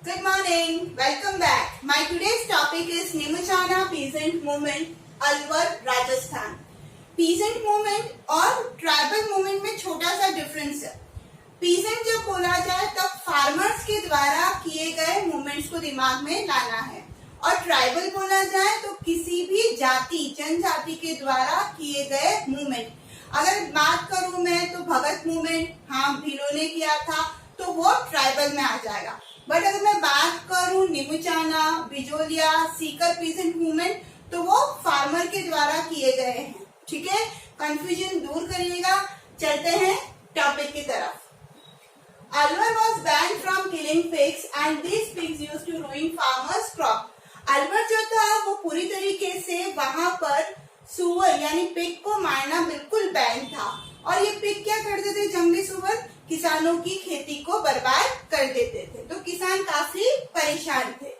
Good morning. Welcome back. My today's topic is Nimuchana Peasant Movement, Alwar Rajasthan. Peasant movement और tribal movement में छोटा सा difference है. Peasant जब बोला जाए तब फार्मर्स के द्वारा किए गए मूवमेंट्स को दिमाग में लाना है, और ट्राइबल बोला जाए तो किसी भी जाति जनजाति के द्वारा किए गए मूवमेंट. अगर बात करूं मैं तो भगत मूवमेंट, हाँ भीलों ने किया था, तो वो ट्राइबल में आ जाएगा. बट अगर मैं बात करूं निमुचाना, बिजोलिया, सीकर पीजेंट मूवमेंट, तो वो फार्मर के द्वारा किए गए हैं. ठीक है, कंफ्यूजन दूर करिएगा. चलते हैं टॉपिक की तरफ. Alwar was banned from killing pigs and these pigs used to ruin farmers' crop. Alwar जो था वो पूरी तरीके से वहां पर सुअर यानी पिग को मारना बिल्कुल बैन था, और ये पिग क्या करते थे, जंगली सुअर किसानों की खेती को बर्बाद कर देते थे. तो किसान काफी परेशान थे.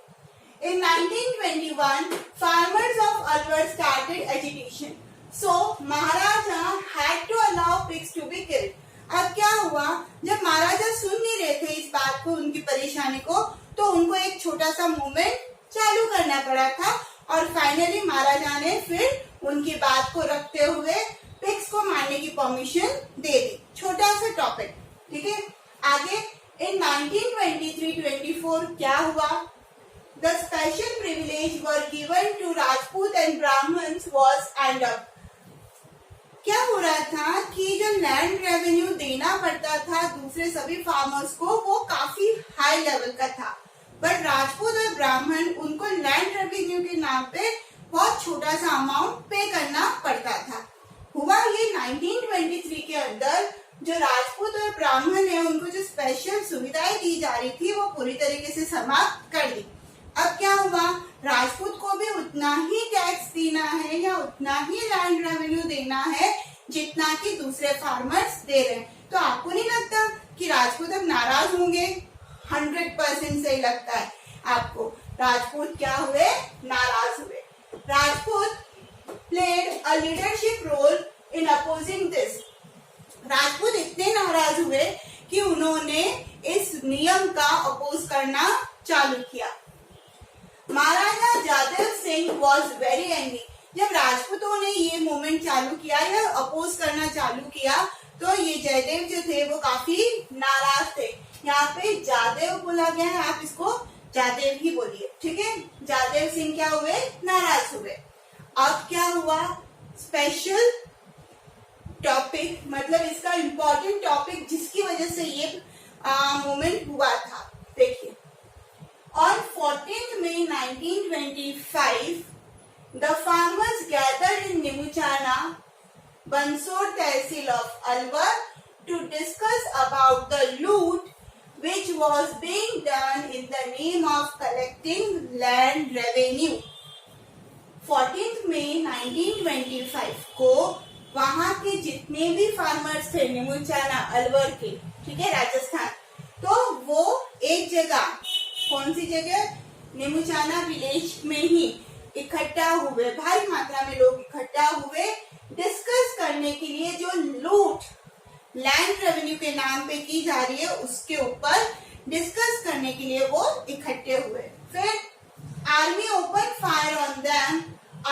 In 1921, farmers of Alwar started agitation. So Maharaja had to allow pigs to be killed. अब क्या हुआ, जब महाराजा सुन नहीं रहे थे इस बात को, उनकी परेशानी को, तो उनको एक छोटा सा मूवमेंट चालू करना पड़ा था, और फाइनली महाराजा ने फिर उनकी बात को रखते हुए पिग्स को मारने की परमिशन दे दी. छोटा सा टॉपिक. ठीक है, आगे इन 1923-24 क्या हुआ, The special privilege were given to Rajput and Brahmins was end up. क्या हो रहा था कि जो लैंड रेवेन्यू देना पड़ता था दूसरे सभी फार्मर्स को, वो काफी हाई लेवल का था, बट राजपूत और ब्राह्मण उनको लैंड रेवेन्यू के नाम पे बहुत छोटा सा अमाउंट पे करना पड़ता था. हुआ ये 1923 के अंदर जो राजपूत और ब्राह्मण है उनको जो स्पेशल सुविधाएं दी जा रही थी वो पूरी तरीके से समाप्त कर दी. अब क्या हुआ, राजपूत को भी उतना ही टैक्स देना है या उतना ही लैंड रेवेन्यू देना है जितना कि दूसरे फार्मर्स दे रहे हैं. तो आपको नहीं लगता कि राजपूत अब नाराज होंगे? 100% सही लगता है आपको. राजपूत क्या हुए, नाराज हुए. Rajput played a leadership role in opposing this. Rajput इतने नाराज हुए कि उन्होंने इस नियम का अपोज करना चालू किया. महाराजा जादेव सिंह वॉज वेरी एंग्री. जब राजपूतों ने ये मूवमेंट चालू किया या अपोज करना चालू किया, तो ये जयदेव जो थे वो काफी नाराज थे. यहाँ पे जादेव बोला गया है, आप इसको जादेव ही बोलिए. ठीक है, जादेव सिंह क्या हुए, नाराज हुए. अब क्या हुआ, स्पेशल टॉपिक, मतलब इसका इम्पोर्टेंट टॉपिक जिसकी वजह से ये मूवमेंट हुआ था. देखिए, On 14th May 1925, the farmers gathered in Nimuchana, Bansor Tehsil of Alwar, to discuss about the loot which was being done in the name of collecting land revenue. 14th May 1925 को वहां के जितने भी farmers थे निमुचाना अलवर के, ठीक है, राजस्थान, तो वो एक जगह, कौन सी जगह, निमुचाना विलेज में ही इकट्ठा हुए. भारी मात्रा में लोग इकट्ठा हुए डिस्कस करने के लिए जो लूट लैंड रेवेन्यू के नाम पे की जा रही है उसके ऊपर डिस्कस करने के लिए वो इकट्ठे हुए. फिर army open fire on them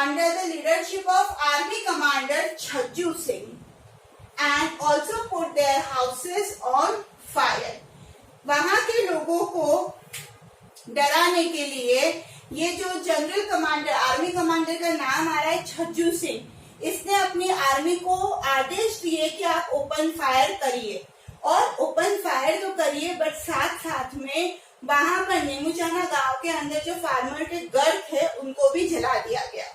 under the leadership of army commander Chhajju Singh and also put their houses on fire. वहां के लोगों को डराने के लिए ये जो जनरल कमांडर, आर्मी कमांडर का नाम आ रहा है छज्जू सिंह, इसने अपनी आर्मी को आदेश दिए कि आप ओपन फायर करिए. और ओपन फायर तो करिए, बट साथ साथ में वहां पर निमुचाना गांव के अंदर जो फार्मर के घर थे उनको भी जला दिया गया.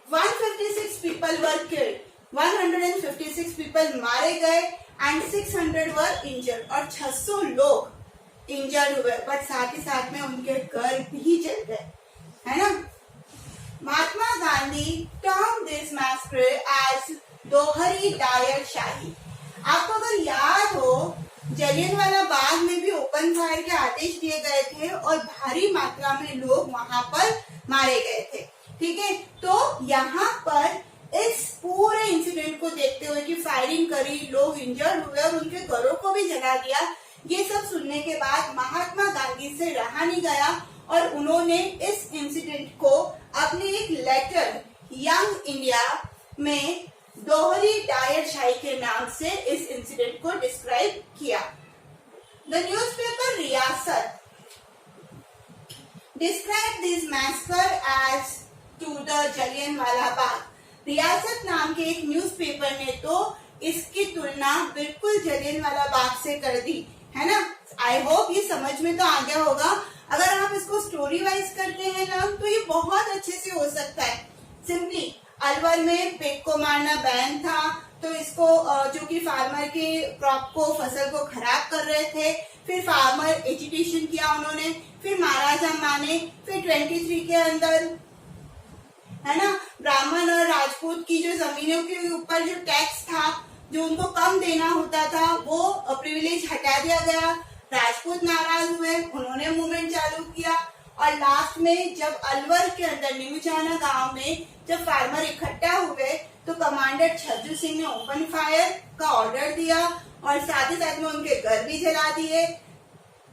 156 पीपल वर किल्ड, 156 पीपल मारे गए एंड 600 वर इंजर्ड, और 600 लोग इंजर्ड हुए, बट साथ ही साथ में उनके घर भी जल गए, है ना. Mahatma Gandhi term this मैसक्रे as दोहरी डायर शाही. आपको अगर याद हो, जलियांवाला बाग में भी ओपन फायर के आदेश दिए गए थे और भारी मात्रा में लोग वहां पर मारे गए थे. ठीक है, तो यहाँ पर इस पूरे इंसिडेंट को देखते हुए कि फायरिंग करी, लोग इंजर्ड हुए और उनके घरों को भी जला दिया, ये सब सुनने के बाद महात्मा गांधी से रहा नहीं गया और उन्होंने इस इंसिडेंट को अपने एक लेटर यंग इंडिया में दोहरी डायर शाही के नाम से इस इंसिडेंट को डिस्क्राइब किया। The newspaper Riyasat described this massacre as to the Jallianwala Bagh. Riyasat नाम के एक न्यूज़पेपर ने तो इसकी तुलना बिल्कुल जलियांवाला बाग से कर दी, है ना। आई होप ये समझ में तो आ गया होगा। अगर आप इसको स्टोरी वाइज करते हैं ना तो ये बहुत अच्छे से हो सकता है। सिंपली अलवर में पिग को मारना बैन था, तो इसको जो कि फार्मर के क्रॉप को फसल को खराब कर रहे थे, फिर फार्मर एजुटेशन किया उन्होंने, फिर महाराजा माने, फिर 23 के अंदर, है ना, ब्राह्मण और राजपूत की जो जमीनों के ऊपर जो टैक्स था जो उनको कम देना होता था वो प्रिविलेज हटा दिया गया। राजपूत नाराज हुए, उन्होंने मूवमेंट चालू किया और लास्ट में जब अलवर के अंदर निमुचाना गांव में जब फार्मर इकट्ठा हुए तो कमांडर छज्जू सिंह ने ओपन फायर का ऑर्डर दिया और साथ ही साथ में उनके घर भी जला दिए।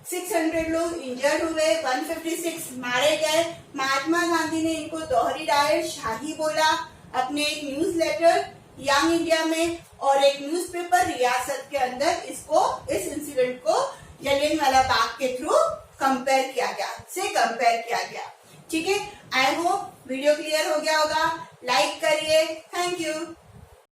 600 लोग इंजर्ड हुए, 156 मारे गए। महात्मा गांधी ने इनको दोहरी डायर शाही बोला अपने एक न्यूज लेटर यंग इंडिया में, और एक न्यूज़पेपर रियासत के अंदर इसको इस इंसिडेंट को जलियांवाला बाग के थ्रू कंपेयर किया गया। ठीक है, आई होप वीडियो क्लियर हो गया होगा। लाइक करिए। Thank you.